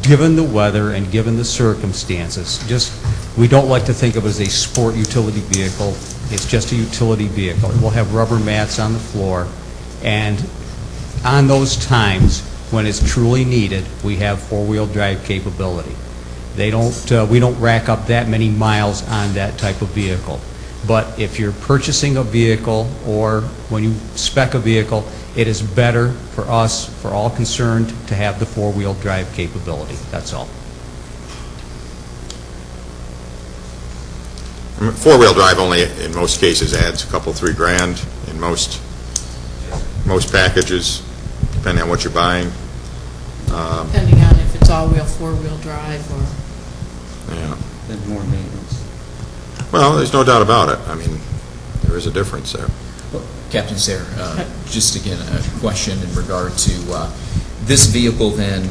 given the weather and given the circumstances. We don't like to think of it as a sport utility vehicle. It's just a utility vehicle. It will have rubber mats on the floor, and on those times when it's truly needed, we have four-wheel drive capability. We don't rack up that many miles on that type of vehicle. But if you're purchasing a vehicle or when you spec a vehicle, it is better for us, for all concerned, to have the four-wheel drive capability. That's all. Four-wheel drive only, in most cases, adds a couple, $3,000 in most packages, depending on what you're buying. Depending on if it's all-wheel, four-wheel drive, or... Yeah. Then more maintenance. Well, there's no doubt about it. I mean, there is a difference there. Well, Captain Sayre, just again a question in regard to this vehicle then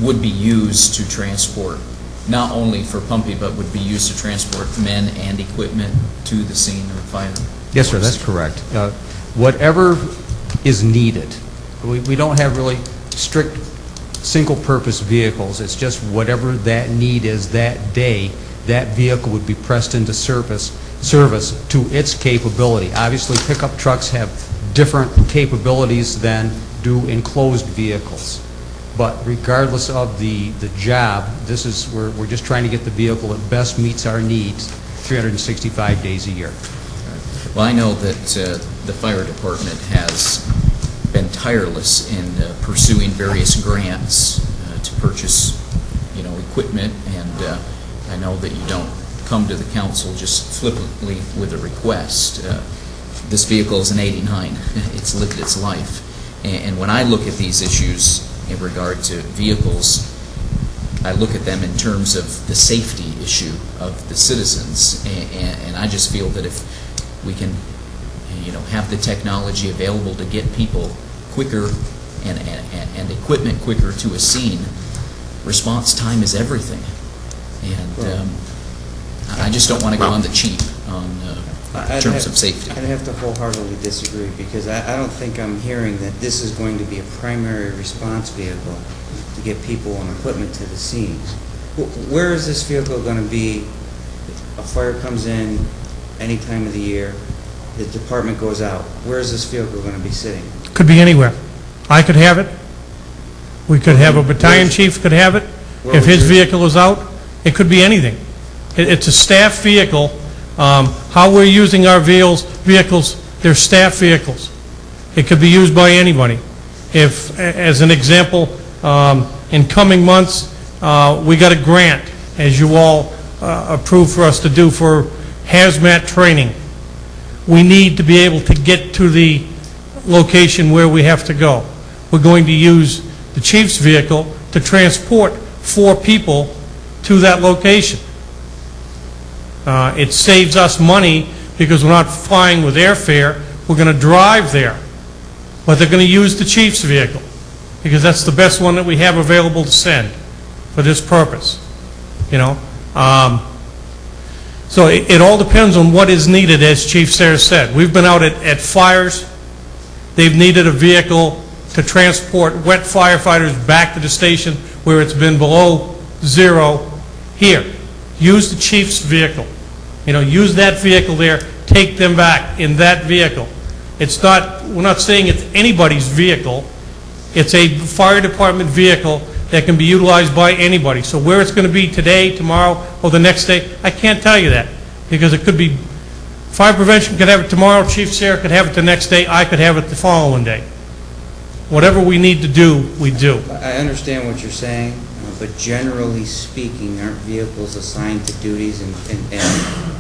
would be used to transport not only for pumping, but would be used to transport men and equipment to the scene of fire? Yes, sir, that's correct. Whatever is needed. We don't have really strict single-purpose vehicles. It's just whatever that need is that day, that vehicle would be pressed into service to its capability. Obviously, pickup trucks have different capabilities than do enclosed vehicles. But regardless of the job, we're just trying to get the vehicle that best meets our needs 365 days a year. Well, I know that the fire department has been tireless in pursuing various grants to purchase, equipment, and I know that you don't come to the council just flippantly with a request. This vehicle is an '89. It's lived its life. And when I look at these issues in regard to vehicles, I look at them in terms of the safety issue of the citizens. And I just feel that if we can, have the technology available to get people quicker and equipment quicker to a scene, response time is everything. And I just don't want to go on the cheap on terms of safety. I'd have to wholeheartedly disagree, because I don't think I'm hearing that this is going to be a primary response vehicle to get people and equipment to the scene. Where is this vehicle going to be? A fire comes in any time of the year, the department goes out. Where is this vehicle going to be sitting? Could be anywhere. I could have it. We could have a battalion chief could have it. If his vehicle is out, it could be anything. It's a staff vehicle. How we're using our vehicles, they're staff vehicles. It could be used by anybody. If, as an example, in coming months, we got a grant, as you all approved for us to do, for hazmat training. We need to be able to get to the location where we have to go. We're going to use the chief's vehicle to transport 4 people to that location. It saves us money because we're not flying with airfare. We're going to drive there. But they're going to use the chief's vehicle because that's the best one that we have available to send for this purpose. So it all depends on what is needed, as Chief Sayre said. We've been out at fires. They've needed a vehicle to transport wet firefighters back to the station where it's been below zero. Here, use the chief's vehicle. Use that vehicle there. Take them back in that vehicle. We're not saying it's anybody's vehicle. It's a fire department vehicle that can be utilized by anybody. So where it's going to be today, tomorrow, or the next day, I can't tell you that, because it could be fire prevention could have it tomorrow, Chief Sayre could have it the next day, I could have it the following day. Whatever we need to do, we do. I understand what you're saying, but generally speaking, aren't vehicles assigned to duties, and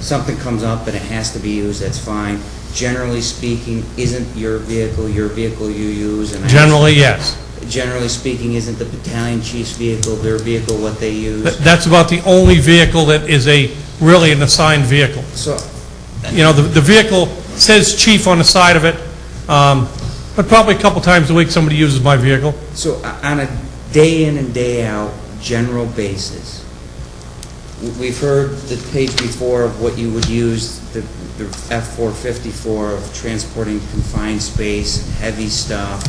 something comes up and it has to be used, that's fine. Generally speaking, isn't your vehicle you use? And Generally, yes. Generally speaking, isn't the battalion chief's vehicle their vehicle what they use? That's about the only vehicle that is really an assigned vehicle. So, the vehicle says chief on the side of it, but probably a couple times a week somebody uses my vehicle. So on a day in and day out general basis, we've heard the page before of what you would use the F-450 for, of transporting confined space, heavy stuff.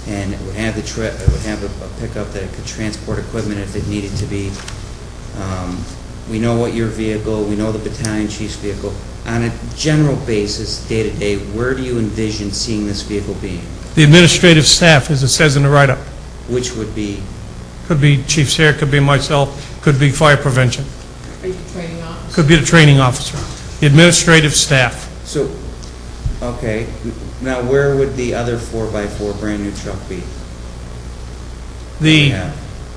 and it would have it would have a pickup that could transport equipment if it needed to be. We know what your vehicle, we know the battalion chief's vehicle. On a general basis, day-to-day, where do you envision seeing this vehicle being? The administrative staff, as it says in the write-up, Which would be, could be Chief Sayre, could be myself, could be fire prevention, Are you training officer? could be the training officer, the administrative staff. so, okay, now where would the other 4x4 brand-new truck be?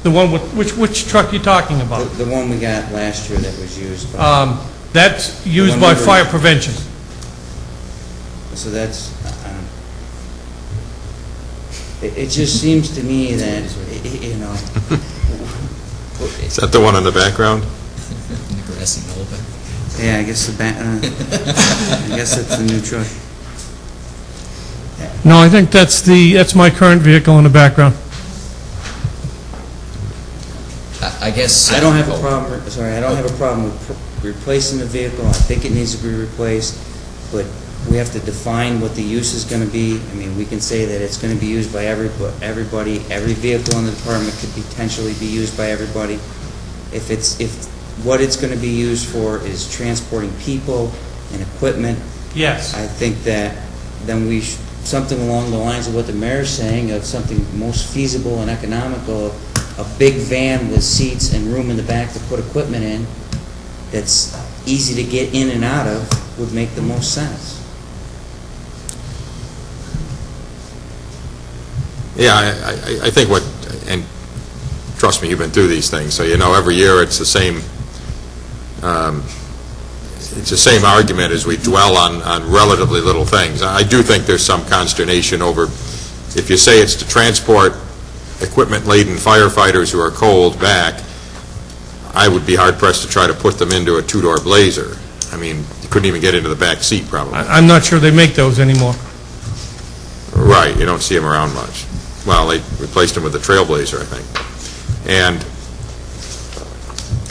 The one with, which truck you talking about? The one we got last year that was used by, That's used one by we were- fire prevention. so that's, it just seems to me that, you know, Is that the one in the background? In the grassy knoll back. yeah, I guess I guess it's the new truck. No, I think that's my current vehicle in the background. I guess... I don't have a problem, sorry, I don't have a problem with replacing the vehicle. I think it needs to be replaced, but we have to define what the use is going to be. I mean, we can say that it's going to be used by everybody. Every vehicle in the department could potentially be used by everybody. If what it's going to be used for is transporting people and equipment, Yes. I think that then something along the lines of what the mayor's saying, of something most feasible and economical, a big van with seats and room in the back to put equipment in that's easy to get in and out of would make the most sense. Yeah, I think what, and trust me, you've been through these things, so you know every year it's the same argument as we dwell on relatively little things. I do think there's some consternation over, if you say it's to transport equipment-laden firefighters who are cold back, I would be hard-pressed to try to put them into a two-door Blazer. I mean, you couldn't even get into the back seat, probably. I'm not sure they make those anymore. Right, you don't see them around much. Well, they replaced them with the Trailblazer, I think. And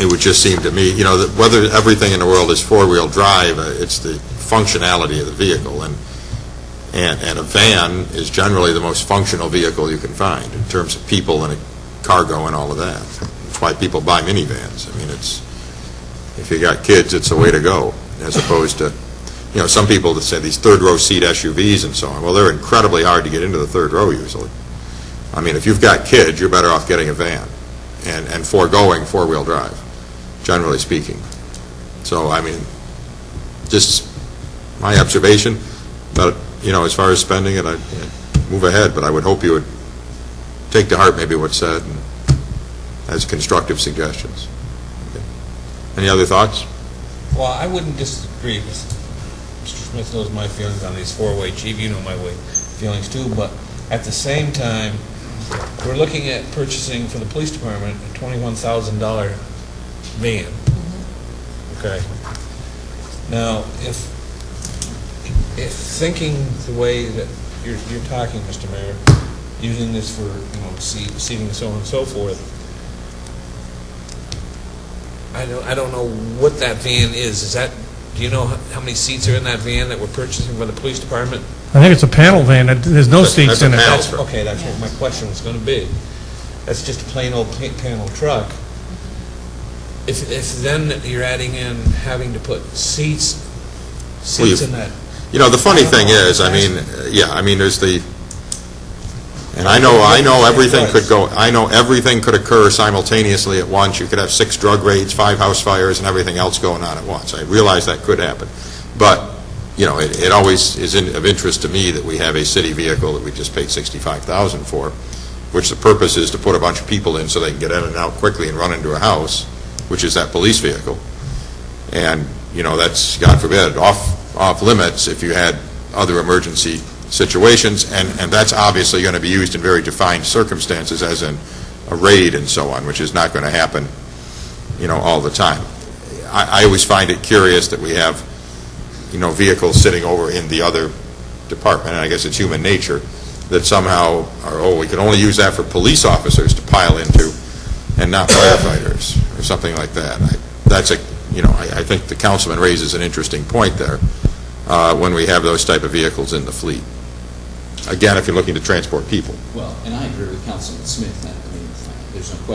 it would just seem to me, you know, that whether everything in the world is four-wheel drive, it's the functionality of the vehicle. And a van is generally the most functional vehicle you can find in terms of people and cargo and all of that. That's why people buy minivans. I mean, if you got kids, it's the way to go, as opposed to, you know, some people that say these third-row seat SUVs and so on. Well, they're incredibly hard to get into the third row usually. I mean, if you've got kids, you're better off getting a van and foregoing four-wheel drive, generally speaking. So, I mean, just my observation, but, you know, as far as spending it, I'd move ahead, but I would hope you would take to heart maybe what's said and as constructive suggestions. Okay. Any other thoughts? Well, I wouldn't disagree with, Mr. Smith knows my feelings on these four-way, Chief, you know my feelings too, but at the same time, we're looking at purchasing for the police department a $21,000 van. Okay. Now, if thinking the way that you're talking, Mr. Mayor, using this for, you know, seating so on and so forth, I don't know what that van is. Is that, do you know how many seats are in that van that we're purchasing for the police department? I think it's a panel van. There's no That's seats a in it. panel. That's, okay, that's what my question was going to be. That's just a plain old panel truck. If then you're adding in having to put seats in that. You know, the funny thing is, I mean, yeah, I mean, there's the, and I know everything could go, I know everything could occur simultaneously at once. You could have 6 drug raids, 5 house fires, and everything else going on at once. I realize that could happen. But, you know, it always is of interest to me that we have a city vehicle that we just paid $65,000 for, which the purpose is to put a bunch of people in so they can get in and out quickly and run into a house, which is that police vehicle. And, you know, that's, God forbid, off limits if you had other emergency situations, and that's obviously going to be used in very defined circumstances, as in a raid and so on, which is not going to happen, you know, all the time. I always find it curious that we have, you know, vehicles sitting over in the other department, and I guess it's human nature, that somehow are, we can only use that for police officers to pile into and not firefighters, or something like that. That's a, you know, I think the councilman raises an interesting point there when we have those type of vehicles in the fleet. again, if you're looking to transport people. Well, and I agree with Councilman Smith, I mean, there's no question